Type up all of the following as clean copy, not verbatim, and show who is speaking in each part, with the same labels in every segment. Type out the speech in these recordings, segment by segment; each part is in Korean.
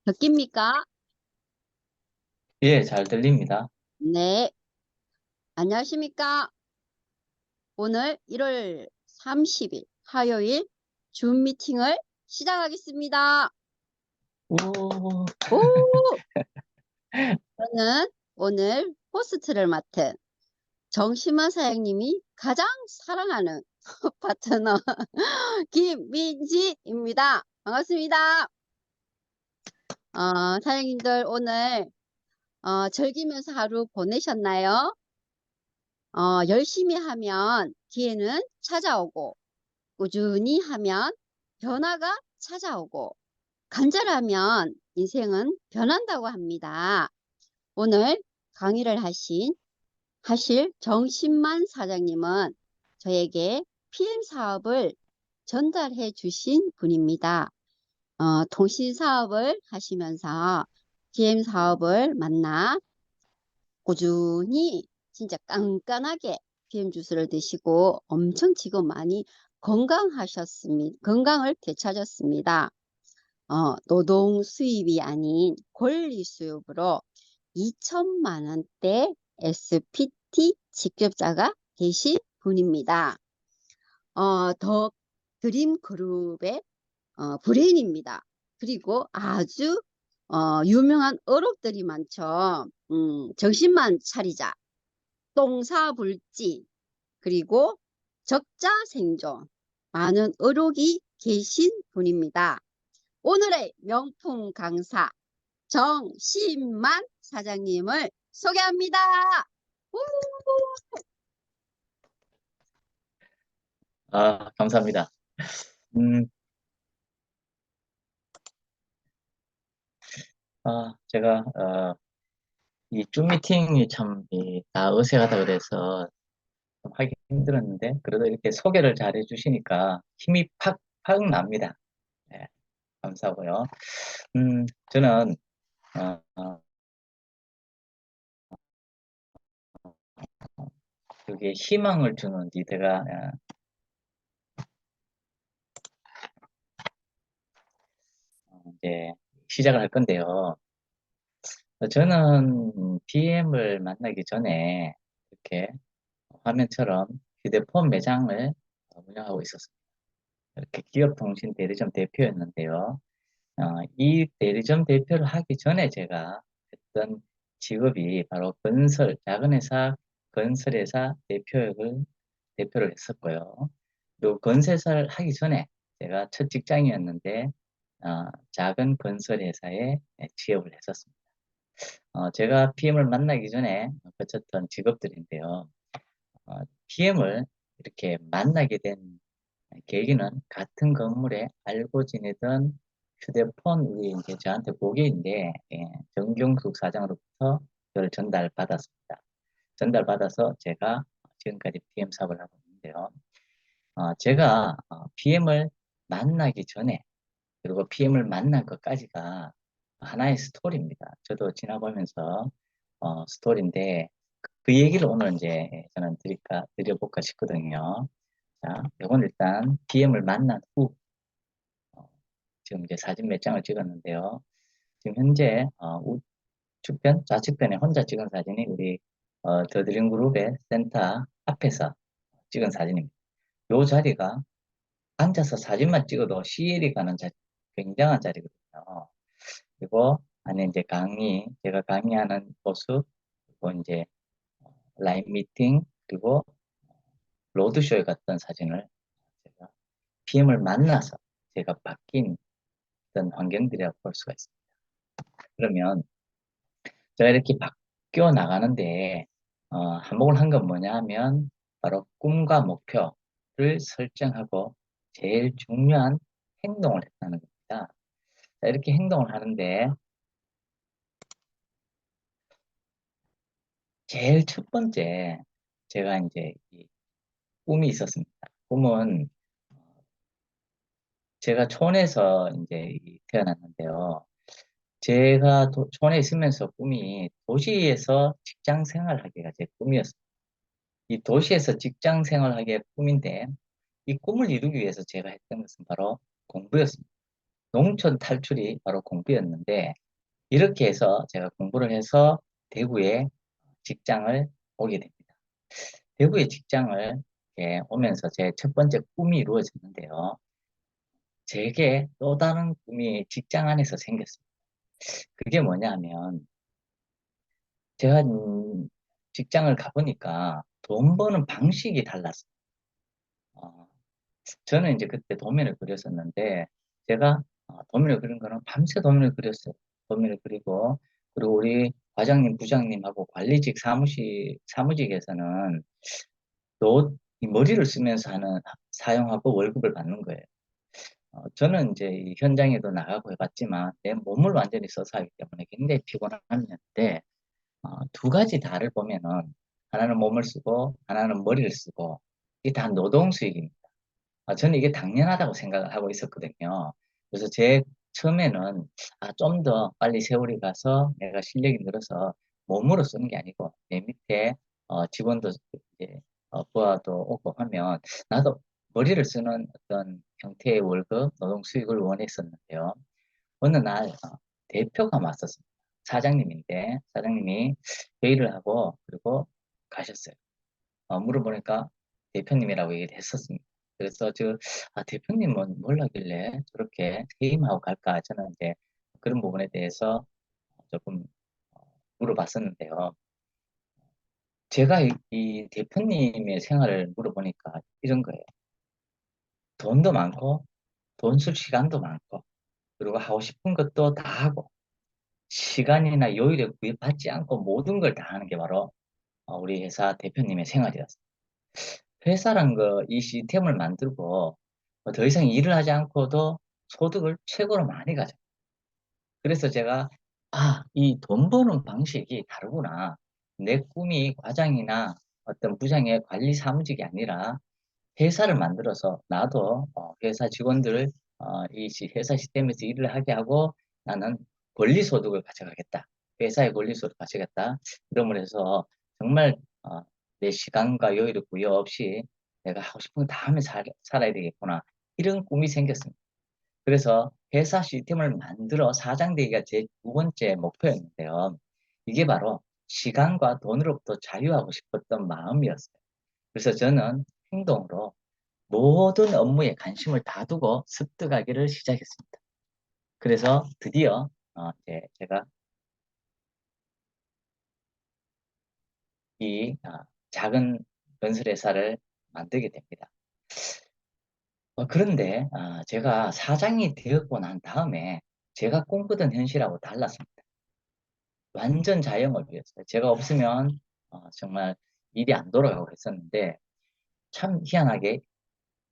Speaker 1: 듣깁니까?
Speaker 2: 예, 잘 들립니다.
Speaker 1: 네. 안녕하십니까? 오늘 1월 30일 화요일 줌 미팅을 시작하겠습니다.
Speaker 2: 오,
Speaker 1: 오! 저는 오늘 호스트를 맡은 정심화 사장님이 가장 사랑하는 파트너 김민지입니다. 반갑습니다. 사장님들 오늘 즐기면서 하루 보내셨나요? 열심히 하면 기회는 찾아오고 꾸준히 하면 변화가 찾아오고 간절하면 인생은 변한다고 합니다. 오늘 강의를 하실 정신만 사장님은 저에게 PM 사업을 전달해 주신 분입니다. 통신 사업을 하시면서 PM 사업을 만나 꾸준히 진짜 깐깐하게 PM 주스를 드시고 엄청 지금 많이 건강하셨습니다. 건강을 되찾았습니다. 노동 수입이 아닌 권리 수입으로 2천만 원대 SPT 직급자가 되신 분입니다. 더 드림 그룹의 브레인입니다. 그리고 아주 유명한 어록들이 많죠. 정신만 차리자. 똥사불진, 그리고 적자생존, 많은 의록이 계신 분입니다. 오늘의 명품 강사 정신만 사장님을 소개합니다. 우!
Speaker 2: 감사합니다. 음, 제가, 이 줌 미팅이 참, 다 어색하다 그래서 좀 하기 힘들었는데, 그래도 이렇게 소개를 잘 해주시니까 힘이 팍 납니다. 네, 감사하고요. 저는, 어, 어, 그게 희망을 주는 리더가, 이제 시작을 할 건데요. 저는 BM을 만나기 전에 이렇게 화면처럼 휴대폰 매장을 운영하고 있었습니다. 이렇게 기업통신 대리점 대표였는데요. 이 대리점 대표를 하기 전에 제가 했던 직업이 바로 작은 회사, 건설회사 대표를 했었고요. 또 건설사를 하기 전에 제가 첫 직장이었는데, 작은 건설회사에 취업을 했었습니다. 제가 PM을 만나기 전에 거쳤던 직업들인데요. PM을 이렇게 만나게 된 계기는 같은 건물에 알고 지내던 휴대폰 우리 이제 저한테 고객인데 정경숙 사장으로부터 저를 전달받았습니다. 전달받아서 제가 지금까지 PM 사업을 하고 있는데요. 제가 PM을 만나기 전에 그리고 PM을 만난 것까지가 하나의 스토리입니다. 저도 지나보면서 스토리인데 그 얘기를 오늘 이제 저는 드려볼까 싶거든요. 자, 이건 일단 BM을 만난 후, 어, 지금 이제 사진 몇 장을 찍었는데요. 지금 현재, 우측편, 좌측편에 혼자 찍은 사진이 우리, 더드림 그룹의 센터 앞에서 찍은 사진입니다. 이 자리가 앉아서 사진만 찍어도 CL이 가는 자리, 굉장한 자리거든요. 그리고 안에 이제 제가 강의하는 모습, 그리고 이제 라인 미팅, 그리고 로드쇼에 갔던 사진을 제가 PM을 만나서 제가 바뀐 어떤 환경들이라고 볼 수가 있습니다. 그러면 제가 이렇게 바뀌어 나가는데 한몫을 한 건 뭐냐 하면 바로 꿈과 목표를 설정하고 제일 중요한 행동을 했다는 겁니다. 자, 이렇게 행동을 하는데 제일 첫 번째 제가 이제 이 꿈이 있었습니다. 꿈은 제가 촌에서 이제 태어났는데요. 제가 촌에 있으면서 꿈이 도시에서 직장 생활하기가 제 꿈이었어요. 이 도시에서 직장 생활하기가 꿈인데 이 꿈을 이루기 위해서 제가 했던 것은 바로 공부였습니다. 농촌 탈출이 바로 공부였는데 이렇게 해서 제가 공부를 해서 대구에 직장을 오게 됩니다. 대구에 직장을 오면서 제 첫 번째 꿈이 이루어졌는데요. 제게 또 다른 꿈이 직장 안에서 생겼습니다. 그게 뭐냐면 제가 직장을 가보니까 돈 버는 방식이 달랐어요. 어, 저는 이제 그때 도면을 그렸었는데 제가 도면을 그린 거는 밤새 도면을 그렸어요. 도면을 그리고 그리고 우리 과장님, 부장님하고 관리직 사무직에서는 이 머리를 쓰면서 사용하고 월급을 받는 거예요. 저는 이제 이 현장에도 나가고 해봤지만 내 몸을 완전히 써서 하기 때문에 굉장히 피곤했는데 두 가지 다를 보면은 하나는 몸을 쓰고 하나는 머리를 쓰고 이게 다 노동 수익입니다. 저는 이게 당연하다고 생각을 하고 있었거든요. 그래서 제 처음에는 좀 더 빨리 세월이 가서 내가 실력이 늘어서 몸으로 쓰는 게 아니고 내 밑에 직원도 이제 부하도 오고 하면 나도 머리를 쓰는 어떤 형태의 월급, 노동 수익을 원했었는데요. 어느 날 대표가 왔었습니다. 사장님인데 사장님이 회의를 하고 그리고 가셨어요. 물어보니까 대표님이라고 얘기를 했었습니다. 그래서 대표님은 뭘 하길래 저렇게 퇴임하고 갈까? 저는 이제 그런 부분에 대해서 조금 어, 물어봤었는데요. 제가 이 대표님의 생활을 물어보니까 이런 거예요. 돈도 많고, 돈 쓸 시간도 많고, 그리고 하고 싶은 것도 다 하고, 시간이나 여유를 구애받지 않고 모든 걸 다 하는 게 바로 우리 회사 대표님의 생활이었어요. 회사란 이 시스템을 만들고 더 이상 일을 하지 않고도 소득을 최고로 많이 가져. 그래서 제가 이 돈 버는 방식이 다르구나. 내 꿈이 과장이나 어떤 부장의 관리 사무직이 아니라 회사를 만들어서 나도 회사 직원들을 회사 시스템에서 일을 하게 하고 나는 권리 소득을 가져가겠다. 회사의 권리 소득을 가져가겠다. 그러므로 해서 정말 내 시간과 여유를 구애 없이 내가 하고 싶은 거 다 하며 살아야 되겠구나. 이런 꿈이 생겼습니다. 그래서 회사 시스템을 만들어 사장 되기가 제 두 번째 목표였는데요. 이게 바로 시간과 돈으로부터 자유하고 싶었던 마음이었어요. 그래서 저는 행동으로 모든 업무에 관심을 다 두고 습득하기를 시작했습니다. 그래서 드디어 이제 제가 이 작은 건설회사를 만들게 됩니다. 그런데 제가 사장이 되었고 난 다음에 제가 꿈꾸던 현실하고 달랐습니다. 완전 자영업이었어요. 제가 없으면 정말 일이 안 돌아가고 했었는데 참 희한하게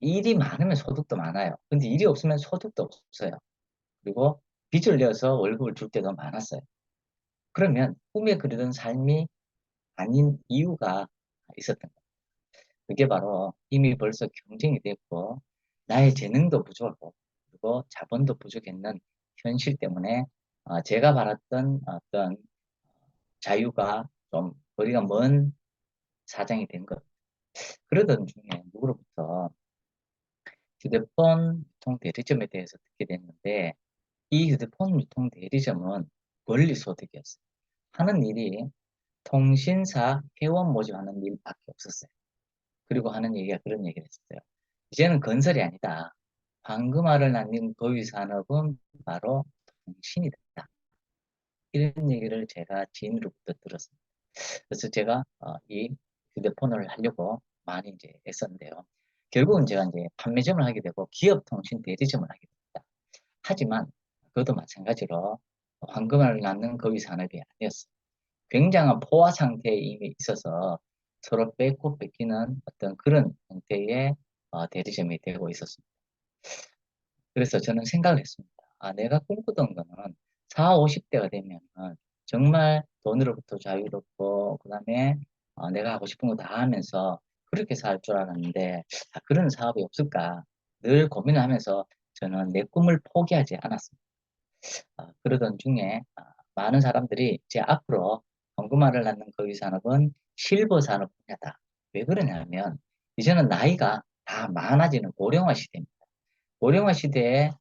Speaker 2: 일이 많으면 소득도 많아요. 근데 일이 없으면 소득도 없어요. 그리고 빚을 내어서 월급을 줄 때도 많았어요. 그러면 꿈에 그리던 삶이 아닌 이유가 있었던 거예요. 그게 바로 이미 벌써 경쟁이 됐고 나의 재능도 부족하고 그리고 자본도 부족했는 현실 때문에 제가 바랐던 어떤 자유가 좀 거리가 먼 사장이 된 것. 그러던 중에 누구로부터 휴대폰 유통 대리점에 대해서 듣게 됐는데 이 휴대폰 유통 대리점은 권리소득이었어요. 하는 일이 통신사 회원 모집하는 일밖에 없었어요. 그리고 하는 얘기가 그런 얘기를 했어요. 이제는 건설이 아니다. 황금알을 낳는 고유 산업은 바로 통신이다. 이런 얘기를 제가 지인으로부터 들었습니다. 그래서 제가 이 휴대폰을 하려고 많이 이제 애썼는데요. 결국은 제가 이제 판매점을 하게 되고 기업통신 대리점을 하게 됩니다. 하지만 그것도 마찬가지로 황금알을 낳는 거위 산업이 아니었어요. 굉장한 포화 상태에 이미 있어서 서로 뺏고 뺏기는 어떤 그런 형태의 대리점이 되고 있었습니다. 그래서 저는 생각을 했습니다. 내가 꿈꾸던 거는 4, 50대가 되면은 정말 돈으로부터 자유롭고, 그 다음에 내가 하고 싶은 거 다 하면서 그렇게 살 줄 알았는데, 그런 사업이 없을까? 늘 고민을 하면서 저는 내 꿈을 포기하지 않았습니다. 그러던 중에 많은 사람들이 제 앞으로 황금알을 낳는 거위 산업은 실버 산업 분야다. 왜 그러냐면, 이제는 나이가 다 많아지는 고령화 시대입니다. 고령화 시대에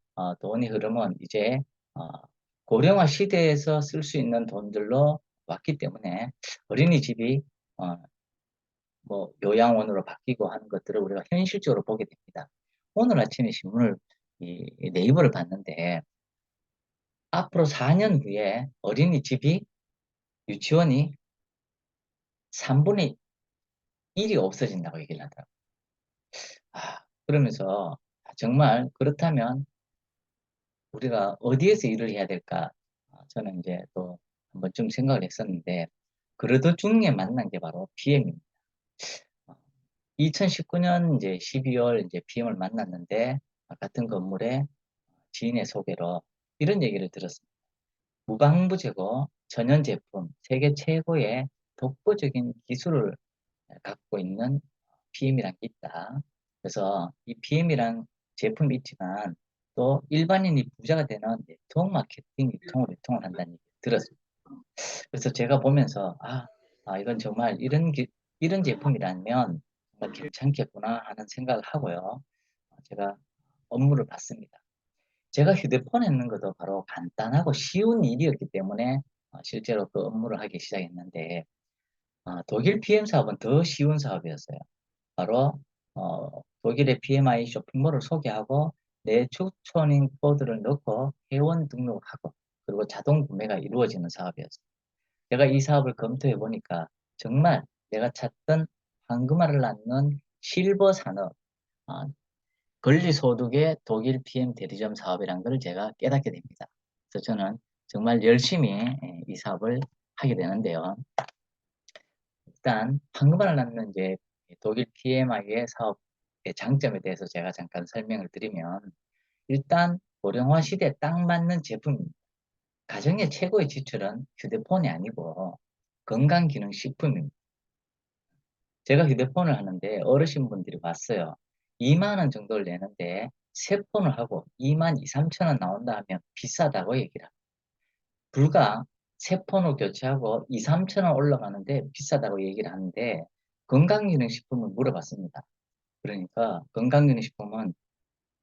Speaker 2: 돈의 흐름은 이제 어, 고령화 시대에서 쓸 수 있는 돈들로 왔기 때문에 어린이집이 뭐 요양원으로 바뀌고 하는 것들을 우리가 현실적으로 보게 됩니다. 오늘 아침에 신문을 이 네이버를 봤는데 앞으로 4년 후에 어린이집이 유치원이 3분의 1이 없어진다고 얘기를 하더라고요. 그러면서 정말 그렇다면 우리가 어디에서 일을 해야 될까? 저는 이제 또 한 번쯤 생각을 했었는데 그러던 중에 만난 게 바로 PM입니다. 2019년 이제 12월 이제 PM을 만났는데 같은 건물에 지인의 소개로 이런 얘기를 들었습니다. 무방부 제거 천연 제품 세계 최고의 독보적인 기술을 갖고 있는 PM이란 게 있다. 그래서 이 PM이란 제품이 있지만 또 일반인이 부자가 되는 네트워크 마케팅 유통을 한다는 얘기 들었습니다. 그래서 제가 보면서 이건 정말 이런 제품이라면 정말 괜찮겠구나 하는 생각을 하고요. 제가 업무를 봤습니다. 제가 휴대폰 했는 것도 바로 간단하고 쉬운 일이었기 때문에 실제로 그 업무를 하기 시작했는데 독일 PM 사업은 더 쉬운 사업이었어요. 바로 독일의 PMI 쇼핑몰을 소개하고 내 추천인 코드를 넣고 회원 등록을 하고 그리고 자동 구매가 이루어지는 사업이었어요. 제가 이 사업을 검토해 보니까 정말 내가 찾던 황금알을 낳는 실버 산업, 어, 권리소득의 독일 PM 대리점 사업이라는 걸 제가 깨닫게 됩니다. 그래서 저는 정말 열심히 이 사업을 하게 되는데요. 일단 황금알을 낳는 이제 독일 PMI의 사업의 장점에 대해서 제가 잠깐 설명을 드리면 일단 고령화 시대에 딱 맞는 제품입니다. 가정의 최고의 지출은 휴대폰이 아니고 건강기능식품입니다. 제가 휴대폰을 하는데 어르신분들이 왔어요. 2만 원 정도를 내는데 새 폰을 하고 2만 2, 3천 원 나온다 하면 비싸다고 얘기를 합니다. 불과 새 폰을 교체하고 2, 3천 원 올라가는데 비싸다고 얘기를 하는데 건강기능식품을 물어봤습니다. 그러니까 건강기능식품은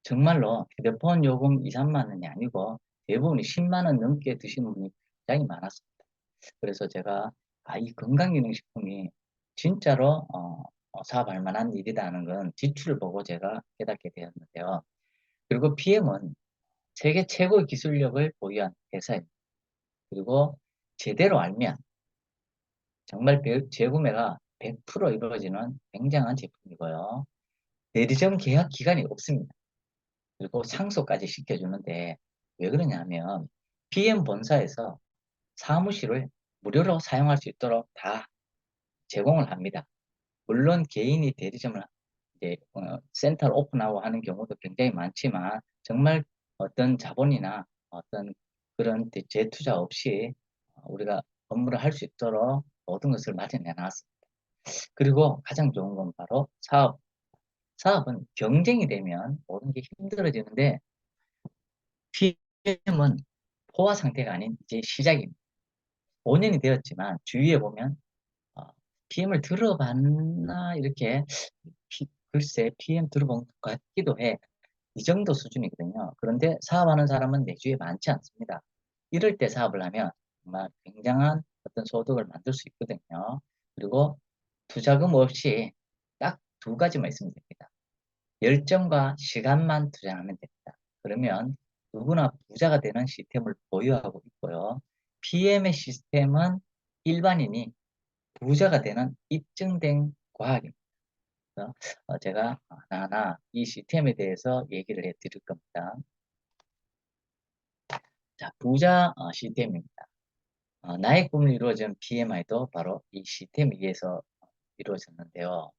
Speaker 2: 정말로 휴대폰 요금 2, 3만 원이 아니고 대부분이 10만 원 넘게 드시는 분이 굉장히 많았습니다. 그래서 제가 이 건강기능식품이 진짜로 사업할 만한 일이라는 건 지출을 보고 제가 깨닫게 되었는데요. 그리고 PM은 세계 최고의 기술력을 보유한 회사입니다. 그리고 제대로 알면 정말 재구매가 100% 이루어지는 굉장한 제품이고요. 대리점 계약 기간이 없습니다. 그리고 상속까지 시켜주는데 왜 그러냐면 PM 본사에서 사무실을 무료로 사용할 수 있도록 다 제공을 합니다. 물론 개인이 대리점을 이제 센터를 오픈하고 하는 경우도 굉장히 많지만 정말 어떤 자본이나 어떤 그런 재투자 없이 우리가 업무를 할 수 있도록 모든 것을 마련해 놨습니다. 그리고 가장 좋은 건 바로 사업은 경쟁이 되면 모든 게 힘들어지는데 PM은 포화 상태가 아닌 이제 시작입니다. 5년이 되었지만 주위에 보면 PM을 들어봤나 이렇게 글쎄 PM 들어본 것 같기도 해. 이 정도 수준이거든요. 그런데 사업하는 사람은 내 주위에 많지 않습니다. 이럴 때 사업을 하면 정말 굉장한 어떤 소득을 만들 수 있거든요. 그리고 투자금 없이 딱 두 가지만 있으면 됩니다. 열정과 시간만 투자하면 됩니다. 그러면 누구나 부자가 되는 시스템을 보유하고 있고요. PM의 시스템은 일반인이 부자가 되는 입증된 과학입니다. 그래서 제가 하나하나 이 시스템에 대해서 얘기를 해드릴 겁니다. 자, 부자 시스템입니다. 나의 꿈을 이루어진 PMI도 바로 이 시스템에 의해서 이루어졌는데요.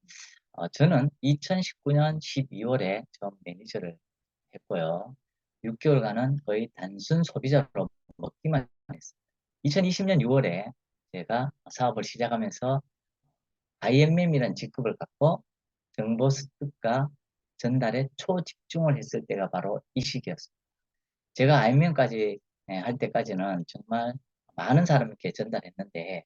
Speaker 2: 저는 2019년 12월에 처음 매니저를 했고요. 6개월간은 거의 단순 소비자로 먹기만 했습니다. 2020년 6월에 제가 사업을 시작하면서 IMM이라는 직급을 갖고 정보 습득과 전달에 초집중을 했을 때가 바로 이 시기였습니다. 제가 IMM까지 할 때까지는 정말 많은 사람에게 전달했는데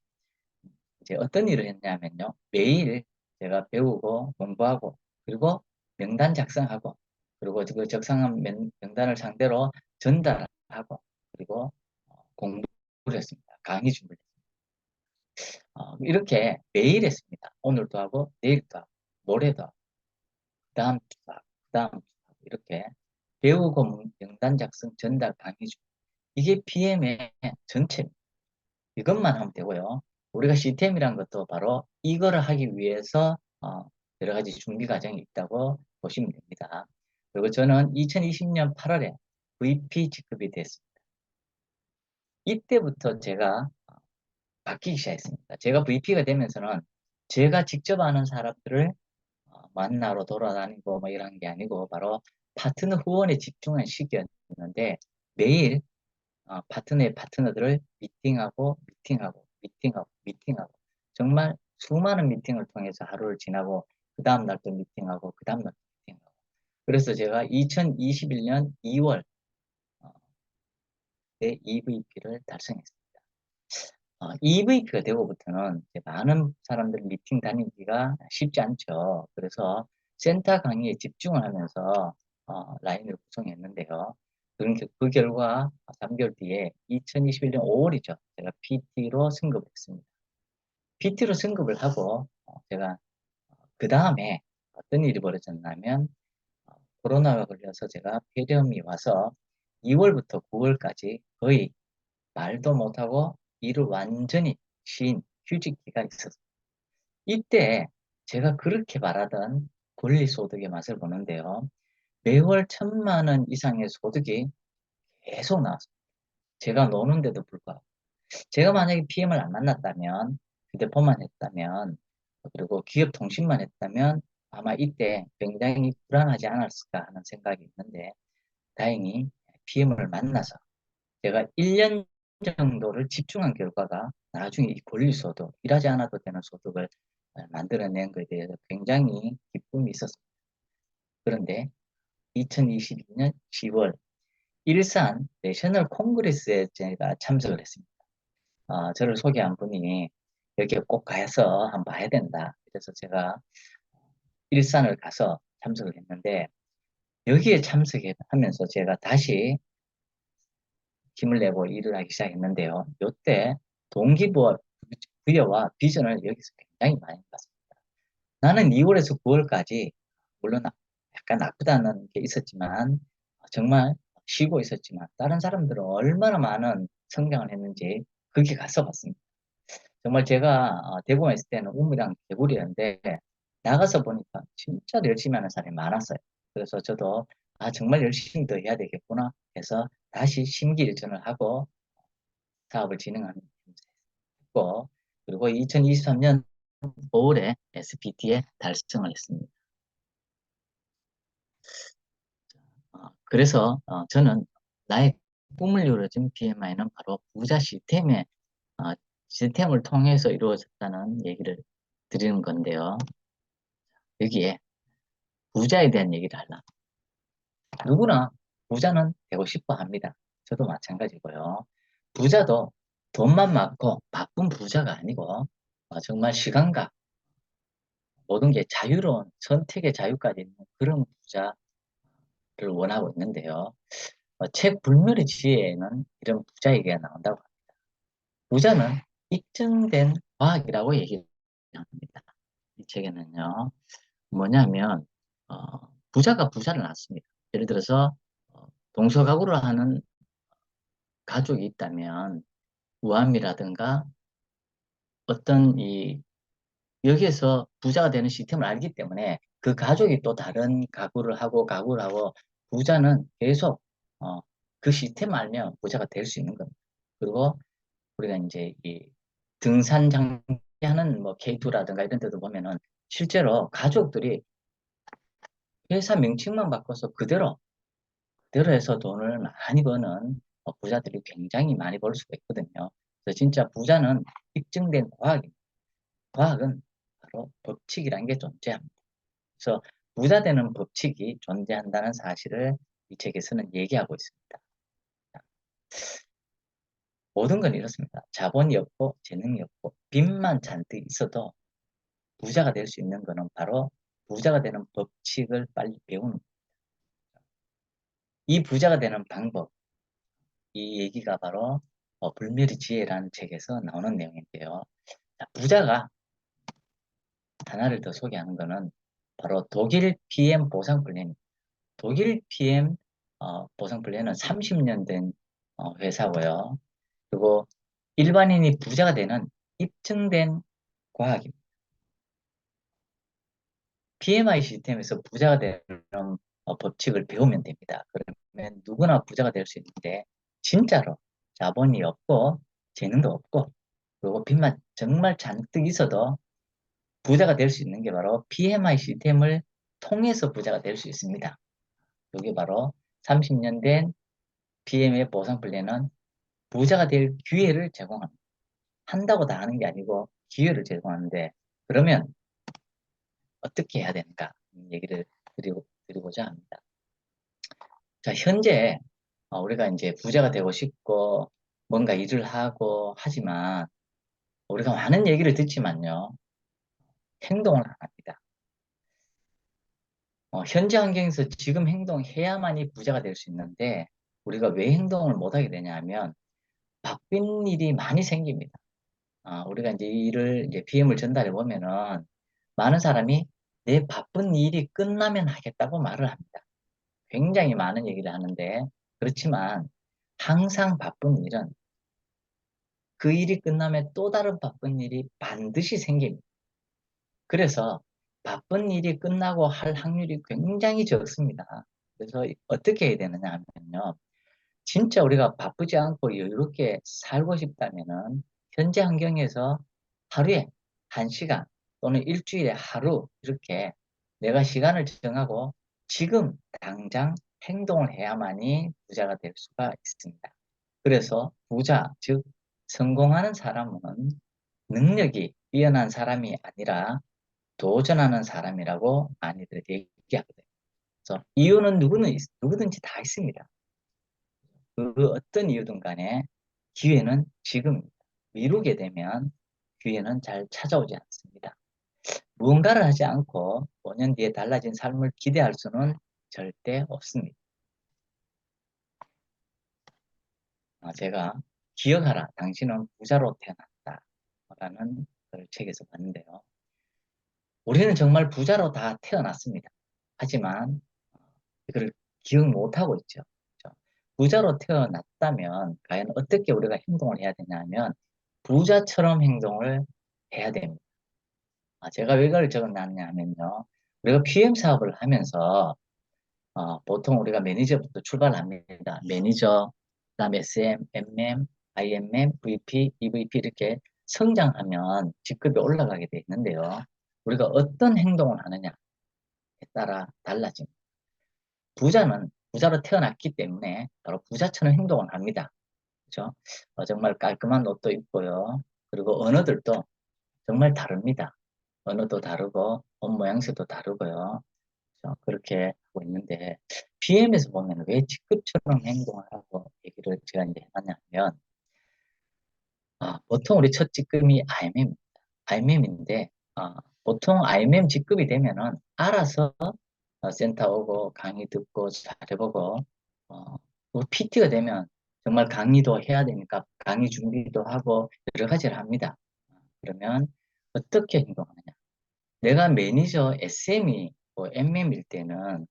Speaker 2: 이제 어떤 일을 했냐면요. 매일 제가 배우고 공부하고 그리고 명단 작성하고 그리고 그 적성한 명단을 상대로 전달하고 그리고 공부를 했습니다. 강의 준비를 이렇게 매일 했습니다. 오늘도 하고 내일도 하고 모레도 하고 그다음 주도 하고 그다음 주도 하고 이렇게 배우고 명단 작성 전달 강의 준비 이게 PM의 전체입니다. 이것만 하면 되고요. 우리가 CTM이란 것도 바로 이거를 하기 위해서 여러 가지 준비 과정이 있다고 보시면 됩니다. 그리고 저는 2020년 8월에 VP 직급이 됐습니다. 이때부터 제가 바뀌기 시작했습니다. 제가 VP가 되면서는 제가 직접 아는 사람들을 만나러 돌아다니고 뭐 이런 게 아니고 바로 파트너 후원에 집중한 시기였는데 매일 파트너의 파트너들을 미팅하고 정말 수많은 미팅을 통해서 하루를 지나고 그 다음날 또 미팅하고 그 다음날 또 미팅하고 그래서 제가 2021년 2월 내 EVP를 달성했습니다. EVP가 되고부터는 많은 사람들 미팅 다니기가 쉽지 않죠. 그래서 센터 강의에 집중을 하면서 라인을 구성했는데요. 그 결과 3개월 뒤에 2021년 5월이죠. 제가 PT로 승급을 했습니다. PT로 승급을 하고 제가 그 다음에 어떤 일이 벌어졌냐면 코로나가 걸려서 제가 폐렴이 와서 2월부터 9월까지 거의 말도 못하고 일을 완전히 쉰 휴직기가 있었어요. 이때 제가 그렇게 바라던 권리소득의 맛을 보는데요. 매월 1,000만 원 이상의 소득이 계속 나왔어요. 제가 노는데도 불구하고. 제가 만약에 PM을 안 만났다면, 휴대폰만 했다면, 그리고 기업 통신만 했다면 아마 이때 굉장히 불안하지 않았을까 하는 생각이 있는데 다행히 PM을 만나서 제가 1년 정도를 집중한 결과가 나중에 이 권리소득, 일하지 않아도 되는 소득을 만들어낸 것에 대해서 굉장히 기쁨이 있었습니다. 그런데 2022년 10월 일산 내셔널 콩그레스에 제가 참석을 했습니다. 저를 소개한 분이 여기에 꼭 가서 한번 봐야 된다. 그래서 제가 일산을 가서 참석을 했는데 여기에 참석하면서 제가 다시 힘을 내고 일을 하기 시작했는데요. 이때 동기부여와 비전을 여기서 굉장히 많이 봤습니다. 나는 2월에서 9월까지 물론 약간 나쁘다는 게 있었지만 정말 쉬고 있었지만 다른 사람들은 얼마나 많은 성장을 했는지 거기 가서 봤습니다. 정말 제가 대구에 있을 때는 우물이랑 개구리였는데 나가서 보니까 진짜 열심히 하는 사람이 많았어요. 그래서 저도 정말 열심히 더 해야 되겠구나 해서 다시 심기일전을 하고 사업을 진행하는 거 그리고 2023년 5월에 SPT에 달성을 했습니다. 그래서 저는 나의 꿈을 이루어진 BMI는 바로 부자 시스템을 통해서 이루어졌다는 얘기를 드리는 건데요. 여기에 부자에 대한 얘기를 하려고. 누구나 부자는 되고 싶어 합니다. 저도 마찬가지고요. 부자도 돈만 많고 바쁜 부자가 아니고 정말 시간과 모든 게 자유로운 선택의 자유까지 있는 그런 부자를 원하고 있는데요. 책 불멸의 지혜에는 이런 부자 얘기가 나온다고 합니다. 부자는 입증된 과학이라고 얘기를 합니다. 이 책에는요. 뭐냐면 부자가 부자를 낳습니다. 예를 들어서 동서가구를 하는 가족이 있다면 우암이라든가 어떤 여기에서 부자가 되는 시스템을 알기 때문에 그 가족이 또 다른 가구를 하고 부자는 계속 그 시스템을 알면 부자가 될 수 있는 겁니다. 그리고 우리가 이제 이 등산 장비하는 뭐 K2라든가 이런 데도 보면은 실제로 가족들이 회사 명칭만 바꿔서 그대로 해서 돈을 많이 버는 부자들이 굉장히 많이 벌 수가 있거든요. 그래서 진짜 부자는 입증된 과학입니다. 과학은 바로 법칙이라는 게 존재합니다. 그래서 부자 되는 법칙이 존재한다는 사실을 이 책에서는 얘기하고 있습니다. 모든 건 이렇습니다. 자본이 없고 재능이 없고 빚만 잔뜩 있어도 부자가 될 수 있는 것은 바로 부자가 되는 법칙을 빨리 배우는 겁니다. 이 부자가 되는 방법, 이 얘기가 바로 불멸의 지혜라는 책에서 나오는 내용인데요. 자, 부자가 하나를 더 소개하는 것은 바로 독일 PM 보상 플랜입니다. 독일 PM 보상 플랜은 30년 된 회사고요. 그리고 일반인이 부자가 되는 입증된 과학입니다. PMI 시스템에서 부자가 되는 법칙을 배우면 됩니다. 그러면 누구나 부자가 될 수 있는데 진짜로 자본이 없고 재능도 없고 그리고 빚만 정말 잔뜩 있어도 부자가 될 수 있는 게 바로 PMI 시스템을 통해서 부자가 될 수 있습니다. 이게 바로 30년 된 PM의 보상 플랜은 부자가 될 기회를 제공합니다. 한다고 다 하는 게 아니고 기회를 제공하는데 그러면 어떻게 해야 되는가 얘기를 드리고자 합니다. 자, 현재 우리가 이제 부자가 되고 싶고 뭔가 일을 하고 하지만 우리가 많은 얘기를 듣지만요. 행동을 안 합니다. 현재 환경에서 지금 행동해야만이 부자가 될 수 있는데 우리가 왜 행동을 못 하게 되냐면 바쁜 일이 많이 생깁니다. 우리가 이제 일을 이제 PM을 전달해 보면은 많은 사람이 내 바쁜 일이 끝나면 하겠다고 말을 합니다. 굉장히 많은 얘기를 하는데 그렇지만 항상 바쁜 일은 그 일이 끝나면 또 다른 바쁜 일이 반드시 생깁니다. 그래서 바쁜 일이 끝나고 할 확률이 굉장히 적습니다. 그래서 어떻게 해야 되느냐 하면요. 진짜 우리가 바쁘지 않고 여유롭게 살고 싶다면은 현재 환경에서 하루에 1시간 또는 일주일에 하루 이렇게 내가 시간을 정하고 지금 당장 행동을 해야만이 부자가 될 수가 있습니다. 그래서 부자, 즉 성공하는 사람은 능력이 뛰어난 사람이 아니라 도전하는 사람이라고 많이들 얘기하거든요. 그래서 이유는 누구든지 다 있습니다. 그 어떤 이유든 간에 기회는 지금입니다. 미루게 되면 기회는 잘 찾아오지 않습니다. 무언가를 하지 않고 5년 뒤에 달라진 삶을 기대할 수는 절대 없습니다. 제가 기억하라, 당신은 부자로 태어났다 라는 그 책에서 봤는데요. 우리는 정말 부자로 다 태어났습니다. 하지만 이걸 기억 못하고 있죠. 그렇죠? 부자로 태어났다면 과연 어떻게 우리가 행동을 해야 되냐 하면 부자처럼 행동을 해야 됩니다. 제가 왜 이걸 적어놨냐 하면요. 우리가 PM 사업을 하면서 보통 우리가 매니저부터 출발합니다. 매니저, 그다음 SM, MM, IMM, VP, EVP 이렇게 성장하면 직급이 올라가게 돼 있는데요. 우리가 어떤 행동을 하느냐에 따라 달라집니다. 부자는 부자로 태어났기 때문에 바로 부자처럼 행동을 합니다. 그렇죠? 정말 깔끔한 옷도 입고요. 그리고 언어들도 정말 다릅니다. 언어도 다르고 옷 모양새도 다르고요. 그렇죠? 그렇게 하고 있는데 BM에서 보면 왜 직급처럼 행동을 하고 얘기를 제가 이제 해놨냐면 보통 우리 첫 직급이 IMM입니다. IMM인데 보통 IMM 직급이 되면은 알아서 센터 오고 강의 듣고 잘해보고 PT가 되면 정말 강의도 해야 되니까 강의 준비도 하고 여러 가지를 합니다. 그러면 어떻게 행동하느냐? 내가 매니저 SM이 MM일 때는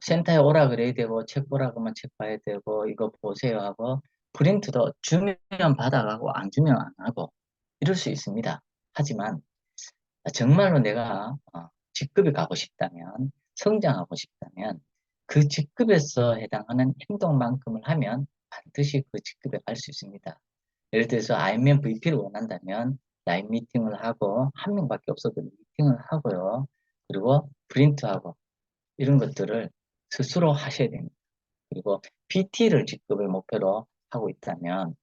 Speaker 2: 센터에 오라 그래야 되고 책 보라 그러면 책 봐야 되고 이거 보세요 하고 프린트도 주면 받아가고 안 주면 안 하고 이럴 수 있습니다. 하지만 정말로 내가 직급에 가고 싶다면 성장하고 싶다면 그 직급에서 해당하는 행동만큼을 하면 반드시 그 직급에 갈 수 있습니다. 예를 들어서 IMM VP를 원한다면 라인 미팅을 하고 한 명밖에 없어도 미팅을 하고요. 그리고 프린트하고 이런 것들을 스스로 하셔야 됩니다. 그리고 PT를 직급을 목표로 하고 있다면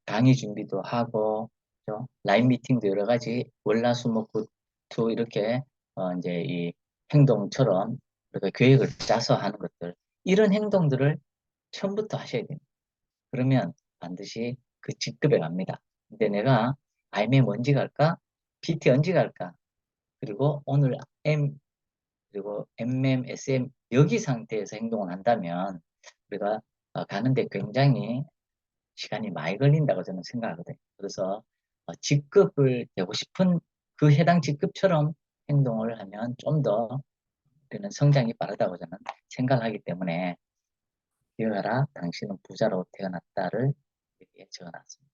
Speaker 2: 강의 준비도 하고 그렇죠? 라인 미팅도 여러 가지 월화수목금토 이렇게 이제 이 행동처럼 우리가 계획을 짜서 하는 것들 이런 행동들을 처음부터 하셔야 됩니다. 그러면 반드시 그 직급에 갑니다. 근데 내가 IMM 언제 갈까? PT 언제 갈까? 그리고 오늘 그리고 MM, SM 여기 상태에서 행동을 한다면 우리가 가는데 굉장히 시간이 많이 걸린다고 저는 생각하거든요. 그래서 직급을 되고 싶은 그 해당 직급처럼 행동을 하면 좀 더 우리는 성장이 빠르다고 저는 생각을 하기 때문에 기억하라, 당신은 부자로 태어났다를 여기에 적어놨습니다.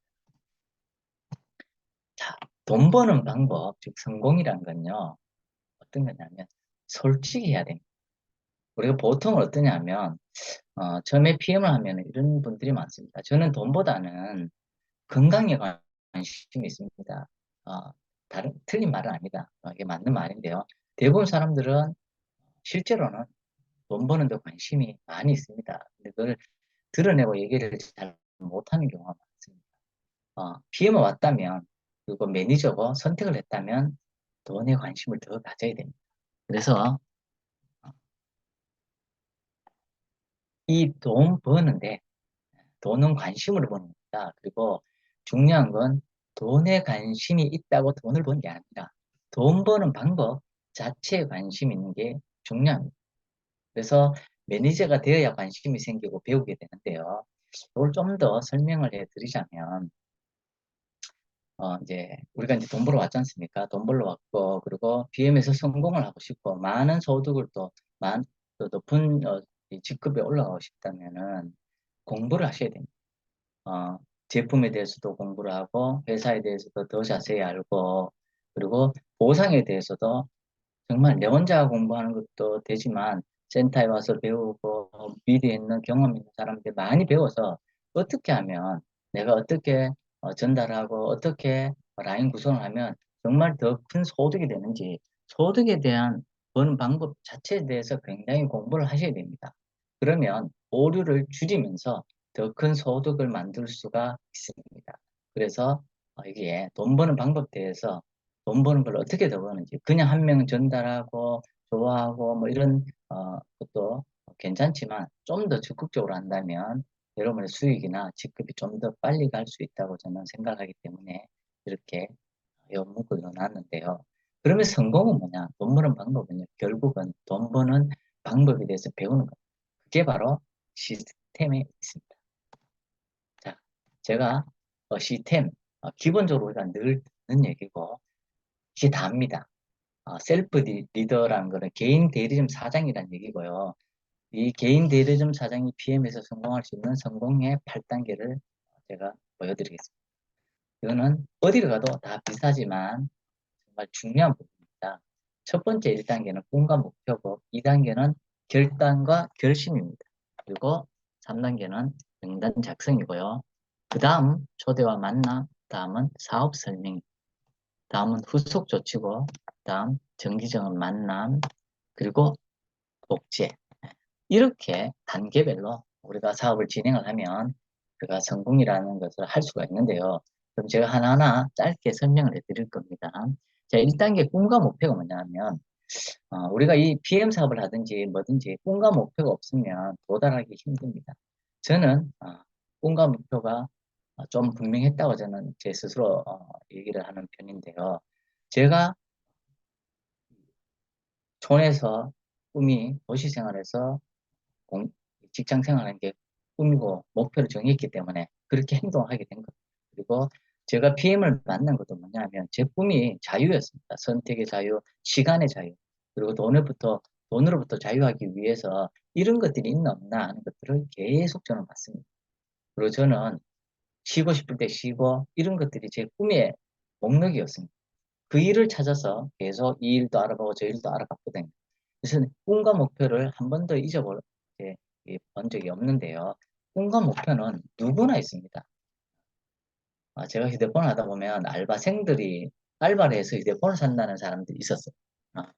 Speaker 2: 자, 돈 버는 방법, 즉 성공이란 건요. 어떤 거냐면 솔직히 해야 됩니다. 우리가 보통 어떠냐면 처음에 PM을 하면 이런 분들이 많습니다. 저는 돈보다는 건강에 관심이 있습니다. 어, 틀린 말은 아니다. 이게 맞는 말인데요. 대부분 사람들은 실제로는 돈 버는 데 관심이 많이 있습니다. 근데 그걸 드러내고 얘기를 잘 못하는 경우가 많습니다. PM을 왔다면, 그리고 매니저고 선택을 했다면 돈에 관심을 더 가져야 됩니다. 그래서 이 돈 버는데 돈은 관심으로 버는 겁니다. 그리고 중요한 건 돈에 관심이 있다고 돈을 버는 게 아니라 돈 버는 방법 자체에 관심 있는 게 중요합니다. 그래서 매니저가 되어야 관심이 생기고 배우게 되는데요. 이걸 좀 더 설명을 해 드리자면, 이제 우리가 이제 돈 벌어 왔지 않습니까? 돈 벌러 왔고, 그리고 BM에서 성공을 하고 싶고, 많은 소득을 또 높은 이 직급에 올라가고 싶다면은 공부를 하셔야 됩니다. 어, 제품에 대해서도 공부를 하고, 회사에 대해서도 더 자세히 알고, 그리고 보상에 대해서도 정말 내 혼자 공부하는 것도 되지만, 센터에 와서 배우고, 미리에 있는 경험 있는 사람들 많이 배워서, 어떻게 하면, 내가 어떻게 전달하고, 어떻게 라인 구성을 하면, 정말 더 큰 소득이 되는지, 소득에 대한 버는 방법 자체에 대해서 굉장히 공부를 하셔야 됩니다. 그러면 오류를 줄이면서 더 큰 소득을 만들 수가 있습니다. 그래서 이게 돈 버는 방법에 대해서 돈 버는 걸 어떻게 더 버는지 그냥 한 명 전달하고 좋아하고 뭐 이런 것도 괜찮지만 좀 더 적극적으로 한다면 여러분의 수익이나 직급이 좀 더 빨리 갈 수 있다고 저는 생각하기 때문에 이렇게 연목을 넣어놨는데요. 그러면 성공은 뭐냐? 돈 버는 방법은요. 결국은 돈 버는 방법에 대해서 배우는 겁니다. 그게 바로 시스템에 있습니다. 자, 제가 시스템, 기본적으로 우리가 늘 듣는 얘기고 이게 답니다. 셀프 리더라는 거는 개인 대리점 사장이라는 얘기고요. 이 개인 대리점 사장이 PM에서 성공할 수 있는 성공의 8단계를 제가 보여드리겠습니다. 이거는 어디를 가도 다 비슷하지만 정말 중요한 부분입니다. 첫 번째 1단계는 꿈과 목표고 2단계는 결단과 결심입니다. 그리고 3단계는 명단 작성이고요. 그 다음 초대와 만남, 다음은 사업 설명, 다음은 후속 조치고, 다음 정기적인 만남, 그리고 복제. 이렇게 단계별로 우리가 사업을 진행을 하면 그가 성공이라는 것을 할 수가 있는데요. 그럼 제가 하나하나 짧게 설명을 해드릴 겁니다. 자, 1단계 꿈과 목표가 뭐냐면 우리가 이 BM 사업을 하든지 뭐든지 꿈과 목표가 없으면 도달하기 힘듭니다. 저는 꿈과 목표가 좀 분명했다고 저는 제 스스로 얘기를 하는 편인데요. 제가 촌에서 꿈이 도시 생활에서 직장 생활하는 게 꿈이고 목표를 정했기 때문에 그렇게 행동하게 된 겁니다. 그리고 제가 PM을 만난 것도 뭐냐면 제 꿈이 자유였습니다. 선택의 자유, 시간의 자유, 그리고 돈으로부터 자유하기 위해서 이런 것들이 있나 없나 하는 것들을 계속 저는 봤습니다. 그리고 저는 쉬고 싶을 때 쉬고 이런 것들이 제 꿈의 목록이었습니다. 그 일을 찾아서 계속 이 일도 알아보고 저 일도 알아봤거든요. 그래서 꿈과 목표를 한 번도 잊어본 적이 없는데요. 꿈과 목표는 누구나 있습니다. 제가 휴대폰을 하다 보면 알바생들이 알바를 해서 휴대폰을 산다는 사람들이 있었어요.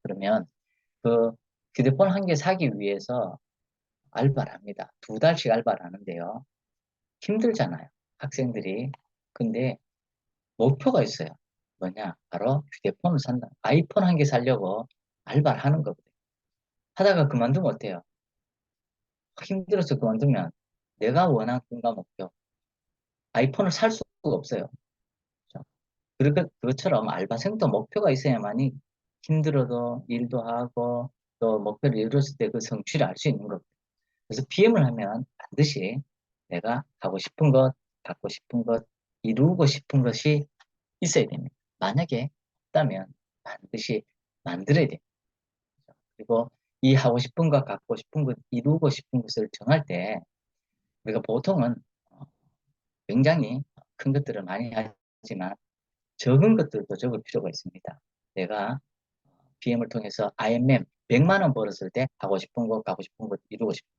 Speaker 2: 그러면 그 휴대폰 한 개 사기 위해서 알바를 합니다. 2달씩 알바를 하는데요. 힘들잖아요. 학생들이. 근데 목표가 있어요. 뭐냐? 바로 휴대폰을 산다. 아이폰 한 개 사려고 알바를 하는 거거든요. 하다가 그만두면 어때요? 힘들어서 그만두면 내가 원한 꿈과 목표, 아이폰을 살 수가 없어요. 그렇죠? 그것처럼 알바생도 목표가 있어야만이 힘들어도 일도 하고 또 목표를 이뤘을 때 그 성취를 알 수 있는 거고. 그래서 PM을 하면 반드시 내가 하고 싶은 것, 갖고 싶은 것, 이루고 싶은 것이 있어야 됩니다. 만약에 없다면 반드시 만들어야 됩니다. 그리고 이 하고 싶은 것, 갖고 싶은 것, 이루고 싶은 것을 정할 때 우리가 보통은 굉장히 큰 것들을 많이 하지만 적은 것들도 적을 필요가 있습니다. 내가 BM을 통해서 IMM 100만 원 벌었을 때 하고 싶은 것, 가고 싶은 것, 이루고 싶은 것.